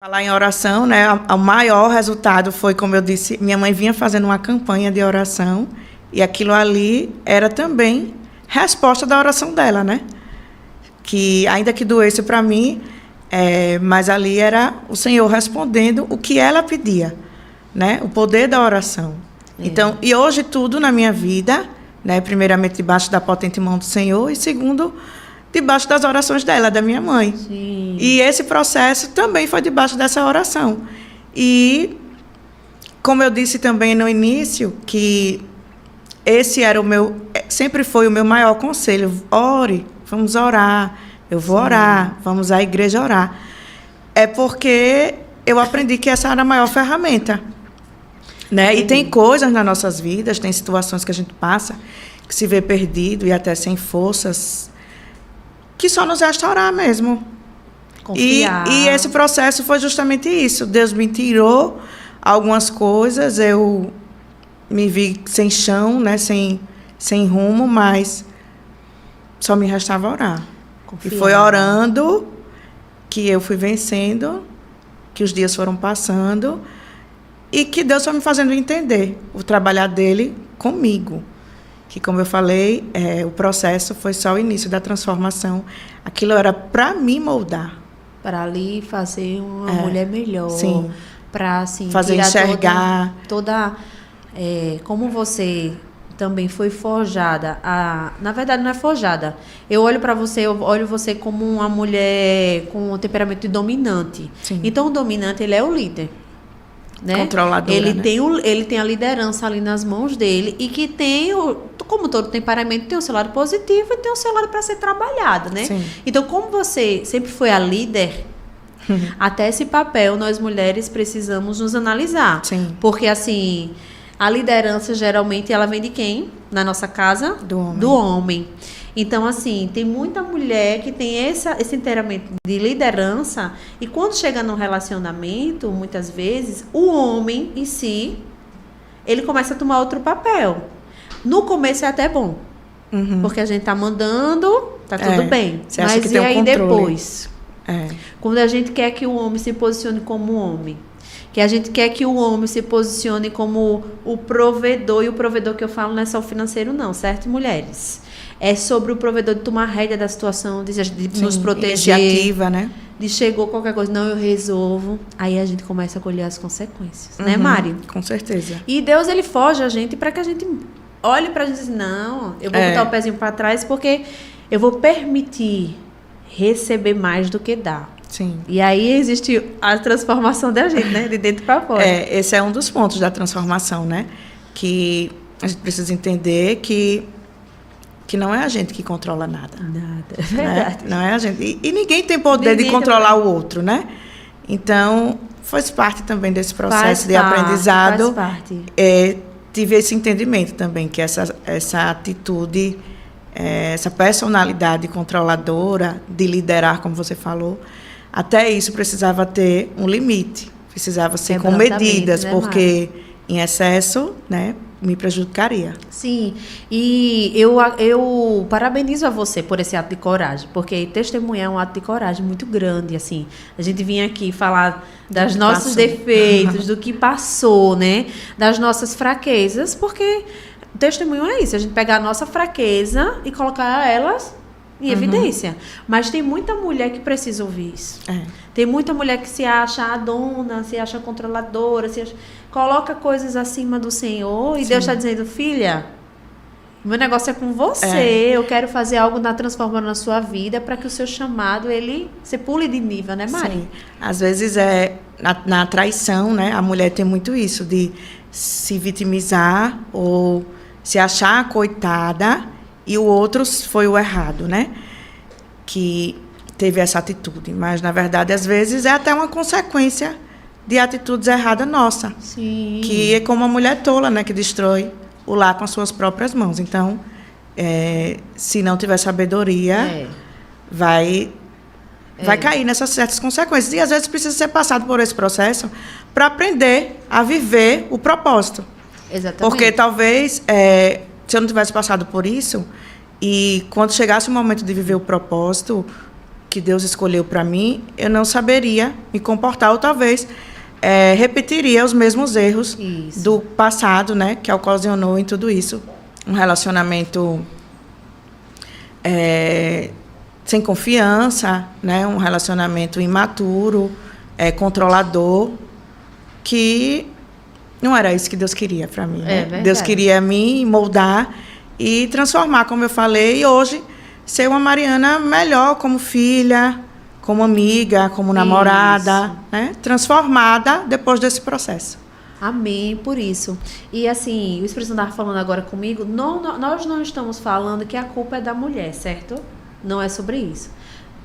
Falar em oração, né? O maior resultado foi, como eu disse, minha mãe vinha fazendo uma campanha de oração e aquilo ali era também resposta da oração dela, né? Que ainda que doesse para mim, mas ali era o Senhor respondendo o que ela pedia, né? O poder da oração. Então, e hoje tudo na minha vida, né? Primeiramente debaixo da potente mão do Senhor e segundo debaixo das orações dela, da minha mãe. Sim. E esse processo também foi debaixo dessa oração. E, como eu disse também no início, que esse era sempre foi o meu maior conselho. Ore, vamos orar, eu vou orar, vamos à igreja orar. É porque eu aprendi que essa era a maior ferramenta. Né? E tem coisas nas nossas vidas, tem situações que a gente passa, que se vê perdido e até sem forças, que só nos resta orar mesmo. Confiar. E esse processo foi justamente isso. Deus me tirou algumas coisas, eu me vi sem chão, né? sem rumo, mas só me restava orar. Confiar. E foi orando que eu fui vencendo, que os dias foram passando e que Deus foi me fazendo entender o trabalhar dele comigo. Que, como eu falei, o processo foi só o início da transformação. Aquilo era para me moldar. Para ali fazer uma mulher melhor. Sim. Para assim, fazer enxergar. Toda como você também foi forjada. Na verdade, não é forjada. Eu olho para você, eu olho você como uma mulher com um temperamento dominante. Sim. Então, o dominante, ele é o líder. Né? Controladora, ele, né? ele tem a liderança ali nas mãos dele e que tem, como todo temperamento, tem o seu lado positivo e tem o seu lado para ser trabalhado, né? Sim. Então, como você sempre foi a líder, até esse papel nós mulheres precisamos nos analisar. Sim. Porque, assim, a liderança geralmente ela vem de quem? Na nossa casa? Do homem. Do homem. Então, assim, tem muita mulher que tem esse temperamento de liderança e quando chega num relacionamento, muitas vezes, o homem em si, ele começa a tomar outro papel. No começo é até bom, porque a gente tá mandando, tá tudo bem. Você acha mas que e tem um aí controle. Depois? É. Quando a gente quer que o homem se posicione como homem, que a gente quer que o homem se posicione como o provedor, e o provedor que eu falo não é só o financeiro não, certo, mulheres? É sobre o provedor de tomar rédea da situação, de nos proteger. Iniciativa, né? De chegou qualquer coisa, não, eu resolvo. Aí a gente começa a colher as consequências, né, Mari? Com certeza. E Deus, ele foge a gente para que a gente olhe para a gente e diz, não, eu vou botar o pezinho para trás porque eu vou permitir receber mais do que dar. Sim. E aí existe a transformação da gente, né? De dentro para fora. Esse é um dos pontos da transformação, né? Que a gente precisa entender que não é a gente que controla nada. Nada. É verdade. Não é a gente. E ninguém tem poder de controlar o outro, né? Então, faz parte também desse processo de aprendizado. Faz parte. Tive esse entendimento também, que essa atitude, essa personalidade controladora de liderar, como você falou, até isso precisava ter um limite, precisava ser com medidas, né, porque em excesso, né, me prejudicaria. Sim, e eu parabenizo a você por esse ato de coragem, porque testemunhar é um ato de coragem muito grande, assim. A gente vinha aqui falar dos nossos defeitos, do que passou, né, das nossas fraquezas, porque o testemunho é isso, a gente pegar a nossa fraqueza e colocar elas em evidência. Mas tem muita mulher que precisa ouvir isso. Tem muita mulher que se acha a dona, se acha controladora, coloca coisas acima do Senhor e Deus está dizendo, filha, meu negócio é com você, eu quero fazer algo transformando na sua vida para que o seu chamado, você pule de nível, né, Mari? Sim. Às vezes na traição, né, a mulher tem muito isso de se vitimizar ou se achar coitada e o outro foi o errado, né? Que teve essa atitude. Mas, na verdade, às vezes é até uma consequência de atitudes erradas nossa. Sim. Que é como a mulher tola, né? Que destrói o lar com as suas próprias mãos. Então, se não tiver sabedoria, vai cair nessas certas consequências. E, às vezes, precisa ser passado por esse processo para aprender a viver o propósito. Exatamente. Porque, talvez, se eu não tivesse passado por isso, e quando chegasse o momento de viver o propósito, que Deus escolheu para mim, eu não saberia me comportar, ou talvez repetiria os mesmos erros do passado, né, que ocasionou em tudo isso. Um relacionamento sem confiança, né, um relacionamento imaturo, controlador, que não era isso que Deus queria para mim. Né? Deus queria me moldar e transformar, como eu falei, e hoje ser uma Mariana melhor como filha, como amiga, como namorada, né? Transformada depois desse processo. Amém, por isso. E assim, o Espírito Santo estava falando agora comigo, nós não estamos falando que a culpa é da mulher, certo? Não é sobre isso.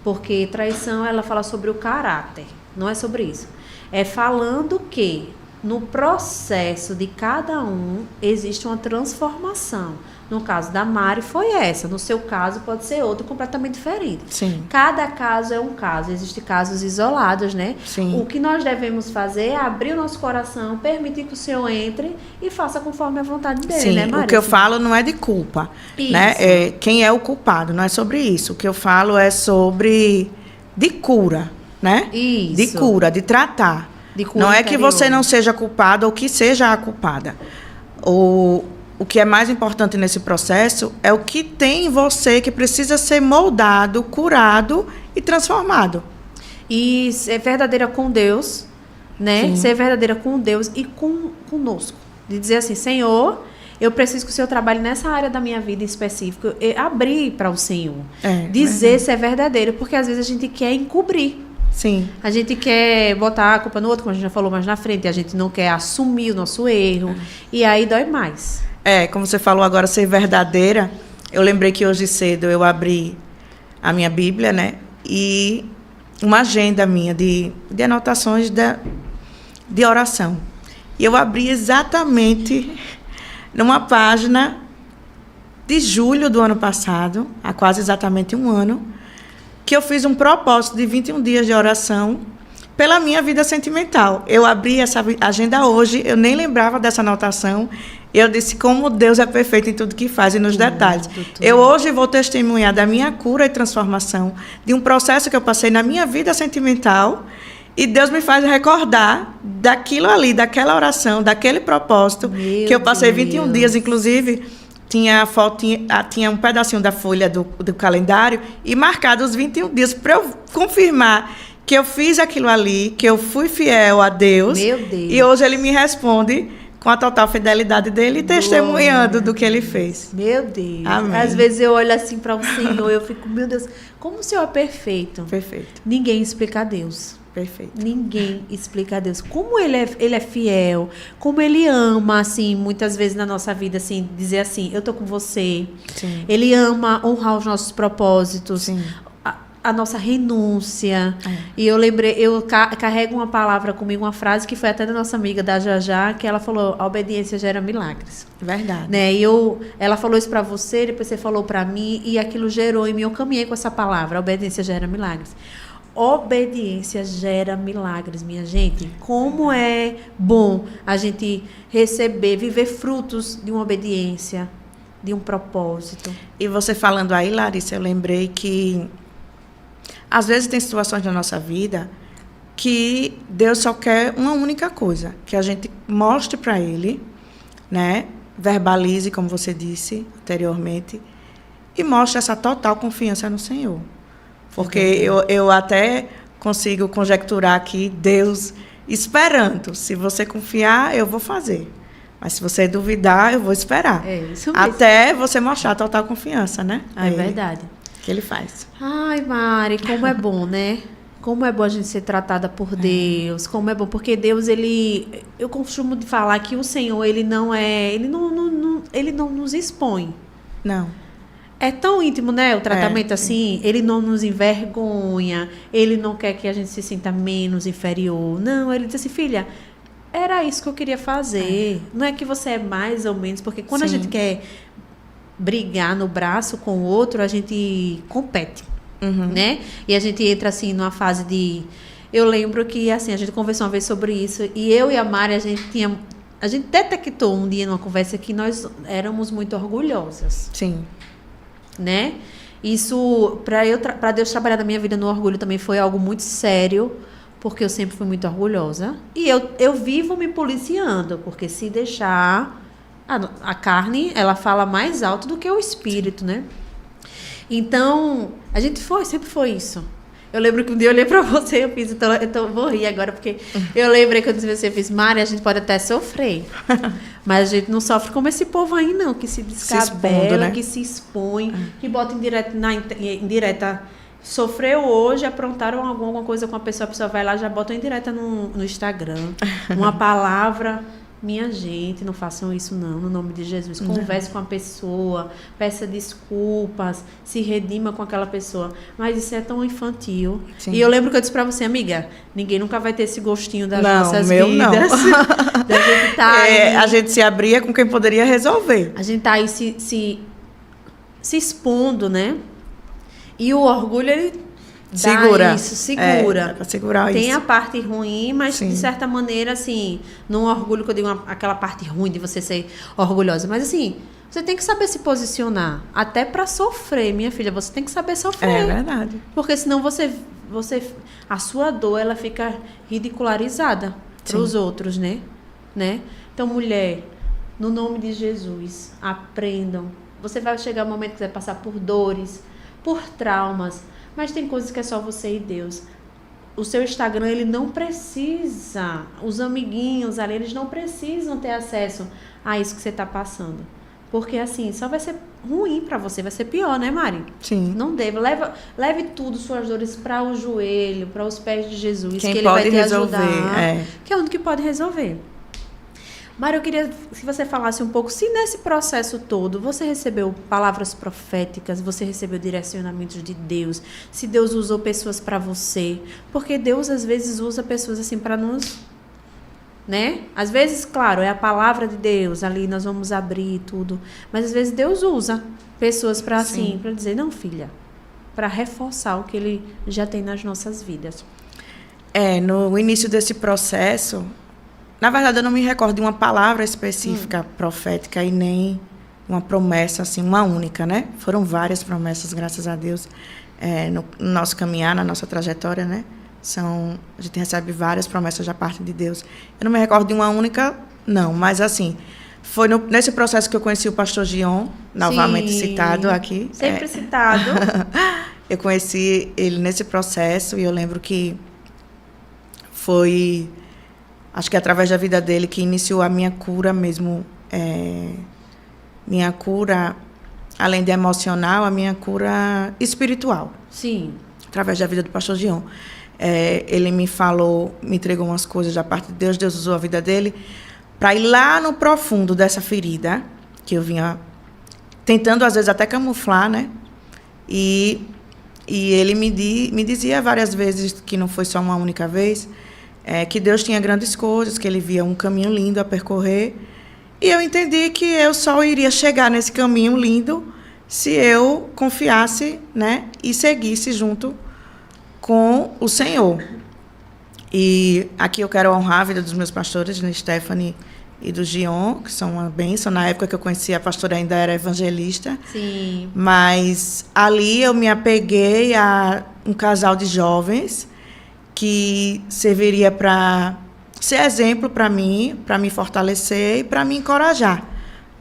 Porque traição, ela fala sobre o caráter, não é sobre isso. É falando que no processo de cada um existe uma transformação. No caso da Mari foi essa, no seu caso pode ser outro completamente diferente. Sim. Cada caso é um caso, existem casos isolados, né? Sim. O que nós devemos fazer é abrir o nosso coração, permitir que o Senhor entre e faça conforme a vontade dele, Sim, né, Mari? O que eu falo não é de culpa, né? Quem é o culpado, não é sobre isso. O que eu falo é sobre de cura, né? Isso. De cura, de tratar. De cura não é interior. que você não seja culpada ou que seja a culpada. O que é mais importante nesse processo é o que tem em você que precisa ser moldado, curado e transformado. E ser verdadeira com Deus, né? Sim. Ser verdadeira com Deus e conosco. De dizer assim, Senhor, eu preciso que o Senhor trabalhe nessa área da minha vida em específico. E abrir para o Senhor. Dizer se é verdadeiro, porque às vezes a gente quer encobrir. Sim. A gente quer botar a culpa no outro, como a gente já falou mais na frente. A gente não quer assumir o nosso erro. E aí dói mais. Como você falou agora, ser verdadeira. Eu lembrei que hoje cedo eu abri a minha Bíblia, né? E uma agenda minha de anotações de oração. E eu abri exatamente numa página de julho do ano passado, há quase exatamente um ano, que eu fiz um propósito de 21 dias de oração pela minha vida sentimental. Eu abri essa agenda hoje, eu nem lembrava dessa anotação. Eu disse como Deus é perfeito em tudo que faz e nos detalhes. Eu hoje vou testemunhar da minha cura e transformação, de um processo que eu passei na minha vida sentimental, e Deus me faz recordar daquilo ali, daquela oração, daquele propósito, que eu passei 21 dias, inclusive, tinha um pedacinho da folha do calendário, e marcado os 21 dias, para eu confirmar que eu fiz aquilo ali, que eu fui fiel a Deus. Meu Deus. E hoje ele me responde com a total fidelidade dele, testemunhando do que ele fez. Meu Deus. Amém. Às vezes eu olho assim para o Senhor, eu fico, meu Deus, como o Senhor é perfeito. Perfeito. Ninguém explica a Deus. Perfeito. Ninguém explica a Deus. Como ele é fiel, como ele ama, assim, muitas vezes na nossa vida, assim, dizer assim, eu tô com você. Sim. Ele ama honrar os nossos propósitos. Sim. A nossa renúncia. E eu lembrei, eu carrego uma palavra comigo, uma frase que foi até da nossa amiga da Jajá, que ela falou, a obediência gera milagres. Verdade. Né? E ela falou isso para você, depois você falou para mim, e aquilo gerou em mim, eu caminhei com essa palavra, a obediência gera milagres. Obediência gera milagres, minha gente. Como é bom a gente receber, viver frutos de uma obediência, de um propósito. E você falando aí, Larissa, eu lembrei que às vezes tem situações na nossa vida que Deus só quer uma única coisa, que a gente mostre para Ele, né? Verbalize, como você disse anteriormente, e mostre essa total confiança no Senhor. Porque eu até consigo conjecturar aqui Deus esperando. Se você confiar, eu vou fazer. Mas se você duvidar, eu vou esperar. É isso mesmo. Até você mostrar a total confiança, né? É verdade. Que Ele faz. Ai, Mari, como é bom, né? Como é bom a gente ser tratada por Deus. Como é bom, porque Deus, ele... Eu costumo falar que o Senhor, ele não nos expõe. Não. É tão íntimo, né? O tratamento assim, ele não nos envergonha, ele não quer que a gente se sinta menos inferior. Não, ele diz assim, filha, era isso que eu queria fazer. Não é que você é mais ou menos, porque quando a gente quer brigar no braço com o outro, a gente compete, né? E a gente entra assim numa fase de... Eu lembro que assim, a gente conversou uma vez sobre isso, e eu e a Mari, a gente detectou um dia numa conversa que nós éramos muito orgulhosas. Sim. Né? Isso, para Deus trabalhar na minha vida no orgulho também foi algo muito sério, porque eu sempre fui muito orgulhosa. E eu vivo me policiando, porque se deixar... A carne, ela fala mais alto do que o espírito, né? Então, a gente sempre foi isso. Eu lembro que um dia eu olhei pra você, vou rir agora, porque eu lembrei que eu disse você, fiz, Mari, a gente pode até sofrer, mas a gente não sofre como esse povo aí, não, que se descabela, né? Que se expõe, que bota em direta. Sofreu hoje, aprontaram alguma coisa com a pessoa vai lá, já bota em direta no Instagram, uma palavra... Minha gente, não façam isso não, no nome de Jesus. Converse com a pessoa, peça desculpas, se redima com aquela pessoa. Mas isso é tão infantil. Sim. E eu lembro que eu disse pra você, amiga, ninguém nunca vai ter esse gostinho das nossas vidas. Não. Da gente aí, a gente se abria com quem poderia resolver. A gente tá aí se expondo, né? E o orgulho, ele... Segura. Segura. Segurar tem isso. A parte ruim, mas Sim. de certa maneira, assim, não orgulho que eu digo aquela parte ruim de você ser orgulhosa, mas assim, você tem que saber se posicionar, até para sofrer, minha filha, você tem que saber sofrer. É verdade. Porque senão a sua dor, ela fica ridicularizada para os outros, né? Então, mulher, no nome de Jesus, aprendam. Você vai chegar um momento que você vai passar por dores, por traumas, mas tem coisas que é só você e Deus. O seu Instagram, ele não precisa, os amiguinhos ali, eles não precisam ter acesso a isso que você está passando. Porque assim, só vai ser ruim para você, vai ser pior, né, Mari? Sim. Não deve. Leve tudo, suas dores, para o joelho, para os pés de Jesus. Quem que ele pode vai te resolver, ajudar. Que é o único que pode resolver. Mário, eu queria que você falasse um pouco, se nesse processo todo você recebeu palavras proféticas, você recebeu direcionamentos de Deus, se Deus usou pessoas para você, porque Deus às vezes usa pessoas assim para nos, né? Às vezes, claro, é a palavra de Deus, ali nós vamos abrir tudo, mas às vezes Deus usa pessoas para assim, para dizer, não, filha, para reforçar o que Ele já tem nas nossas vidas. No início desse processo... Na verdade, eu não me recordo de uma palavra específica profética e nem uma promessa, assim, uma única, né? Foram várias promessas, graças a Deus, no nosso caminhar, na nossa trajetória, né? A gente recebe várias promessas da parte de Deus. Eu não me recordo de uma única, não, mas assim, foi nesse processo que eu conheci o pastor Gion, novamente citado aqui. Sempre citado. Eu conheci ele nesse processo e eu lembro que foi... Acho que através da vida dele que iniciou a minha cura mesmo. Minha cura, além de emocional, a minha cura espiritual. Sim. Através da vida do pastor Gion. Ele me falou, me entregou umas coisas da parte de Deus. Deus usou a vida dele para ir lá no profundo dessa ferida, que eu vinha tentando, às vezes, até camuflar, né? E ele me dizia várias vezes, que não foi só uma única vez... que Deus tinha grandes coisas, que Ele via um caminho lindo a percorrer. E eu entendi que eu só iria chegar nesse caminho lindo se eu confiasse, né, e seguisse junto com o Senhor. E aqui eu quero honrar a vida dos meus pastores, né, Stephanie e do Gion, que são uma bênção. Na época que eu conheci a pastora ainda era evangelista. Sim. Mas ali eu me apeguei a um casal de jovens que serviria para ser exemplo para mim, para me fortalecer e para me encorajar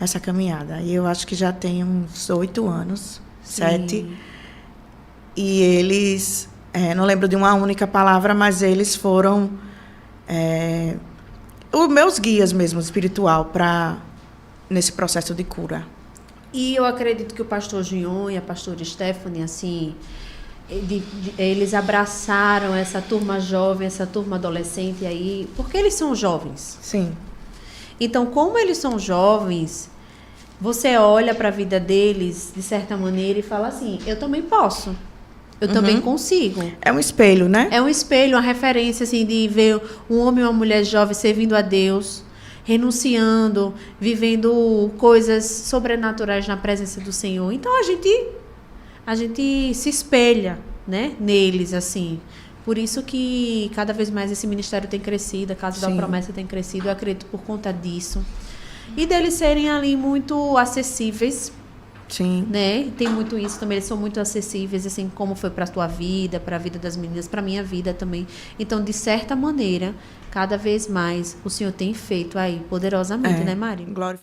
nessa caminhada. E eu acho que já tem uns 8 anos, 7. E eles, não lembro de uma única palavra, mas eles foram os meus guias mesmo, espiritual, nesse processo de cura. E eu acredito que o pastor Gion e a pastora Stephanie, assim... eles abraçaram essa turma jovem, essa turma adolescente aí, porque eles são jovens. Sim. Então, como eles são jovens, você olha para a vida deles, de certa maneira, e fala assim, eu também posso, eu também consigo. É um espelho, né? É um espelho, uma referência, assim, de ver um homem e uma mulher jovem servindo a Deus, renunciando, vivendo coisas sobrenaturais na presença do Senhor. Então, a gente se espelha, né, neles, assim. Por isso que cada vez mais esse ministério tem crescido, a Casa da Promessa tem crescido, eu acredito por conta disso. E deles serem ali muito acessíveis, Sim. Né? Tem muito isso também, eles são muito acessíveis, assim, como foi para a tua vida, para a vida das meninas, para a minha vida também. Então, de certa maneira, cada vez mais, o Senhor tem feito aí poderosamente, né, Mari? Glória